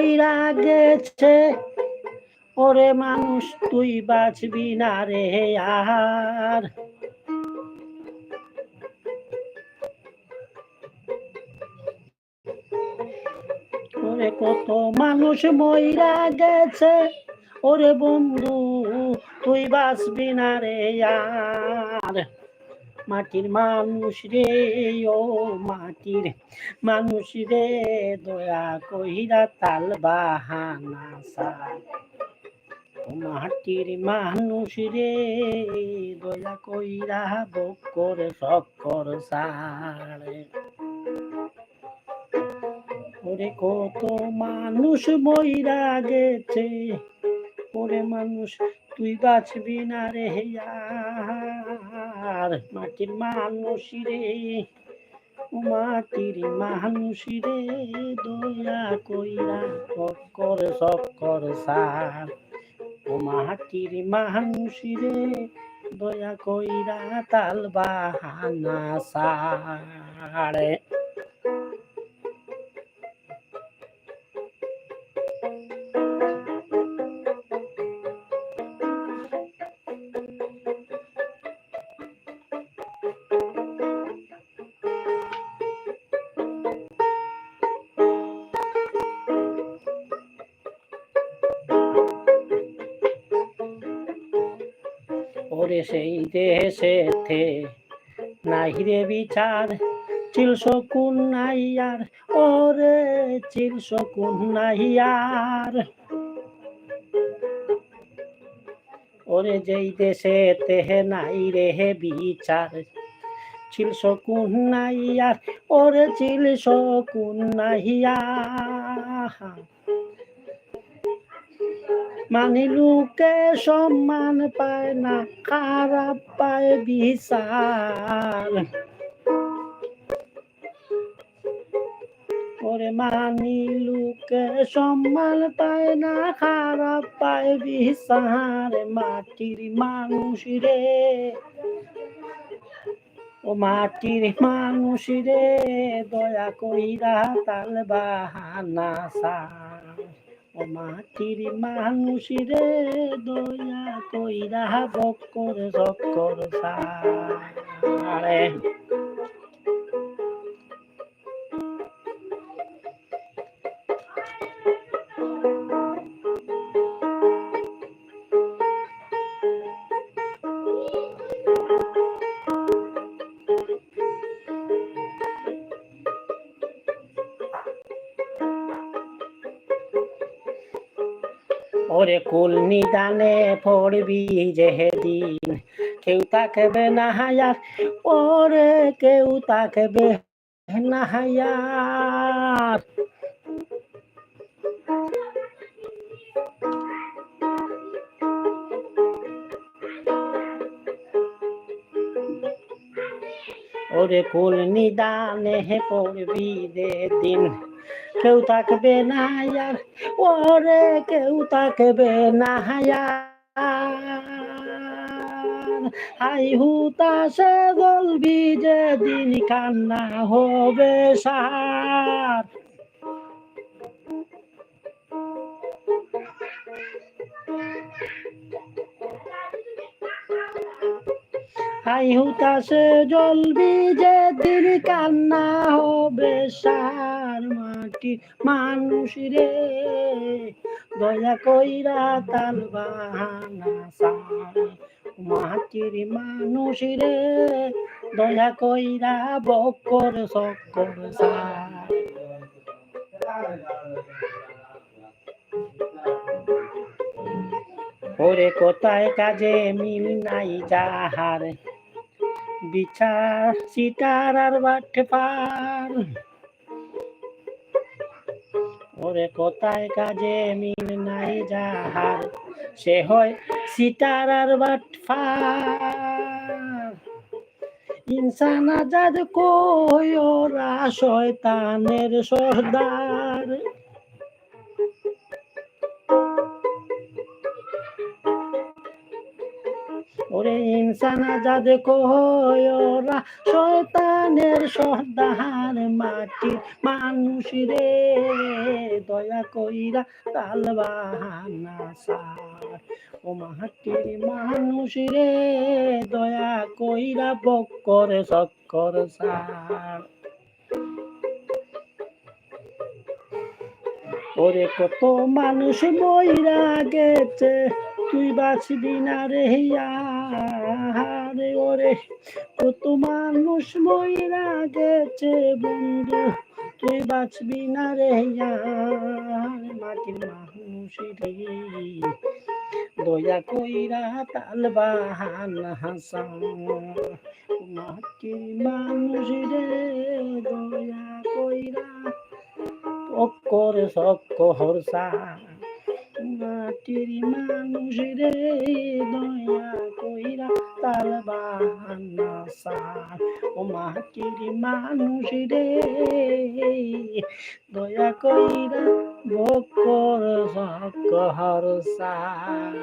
মইরা গেছে, ওরে মানুষ তুই বাঁচবি না রে আর। ওরে কত মানুষ মইরা গেছে, ওরে বন্ধু তুই বাঁচবি না রে আর। মাটির মানুষ রে, ও মাটির মানুষ রে, দয়া কইরা তাল বাহানা সার। মাটির মানুষ রে, দয়া কইরা বক্কর শক্কর সার। ওরে কত মানুষ মইরা গেছে, ওরে মানুষ তুই বাঁচবি না রে আর। মাটির মানুষ রে, মাটির মানুষ রে, দয়া কইরা শক্কর শক্কর সার। ও মাটির মানুষ রে, দয়া কইরা তাল বাহানা সার। ওরে সেই দেশেতে নাই রে বিচার, চিল শকুন নাই আর, ওরে চিল শকুন নাই আর। ওরে যেই দেশেতে নাই রে বিচার, চিল শকুন নাই আর, ওরে চিল শকুন নাই আর। মানি লোকে সম্মান পায় না, খারাপ পায় বিচার। ওরে মানি লোকে সম্মান পায় না, খারাপ পায় বিচার। মাটির মানুষ রে, ও মাটির মানুষ রে, দয়া কইরা তাল বাহানা সার। ও মাটির মানুষ রে, দয়া কইরা বক্কর শক্কর সার। ওরে কুল নিদানে পড়বি যেদিন, কেউ তাকবে না হায়ার, ওরে কেউ তাকবে না হায়ার। ওরে কুল নিদানে পড়বি যেদিন, কেউ তাকবে না হায়ার, ওরে কেউ তাকবে না হায়ার। হাই হুতাশে বলবি যেদিন, কান্না হবে সার। হাই হুতাশে জ্বলবি যেদিন, কান্না হবে সার। মাটির মানুষ রে, দয়া কইরা তাল বাহানা সার। মাটির মানুষ রে, দয়া কইরা বক্কর শক্কর সার। ওরে কোথায় কাজে মিল নাই যাহার, বিচার সিটার আর বাটপার। ওরে কোথায় কাজে মিল নাই যাহার, সে হয় সিটার আর বাটপার। ইনসান আজাদ কই ওরা শয়তানের সর্দার। ওরে ইনসান আজাদ কয় ওরা শয়তানের সর্দার, মাটির মানুষ রে দয়া কইরা তাল বাহানা সার। ও মাটির মানুষ রে দয়া কইরা বক্কর চক্কর সার। ওরে কত মানুষ মইরা গেছে তুই বাঁচবি না রে রে। ওরে কত মানুষ মইরা গেছে বন্ধু তুই বাঁচবি না রে মাটির মানুষ রে দয়া কইরা তাল বাহানা হাসান। মাটির মানুষ রে দয়া কইরা অক্কর সক্কর সার। মাটির মানুষ রে দয়া কইরা তাল বাহানা সার। ও মাটির মানুষ রে দয়া কইরা বক্কর সক্কর সার।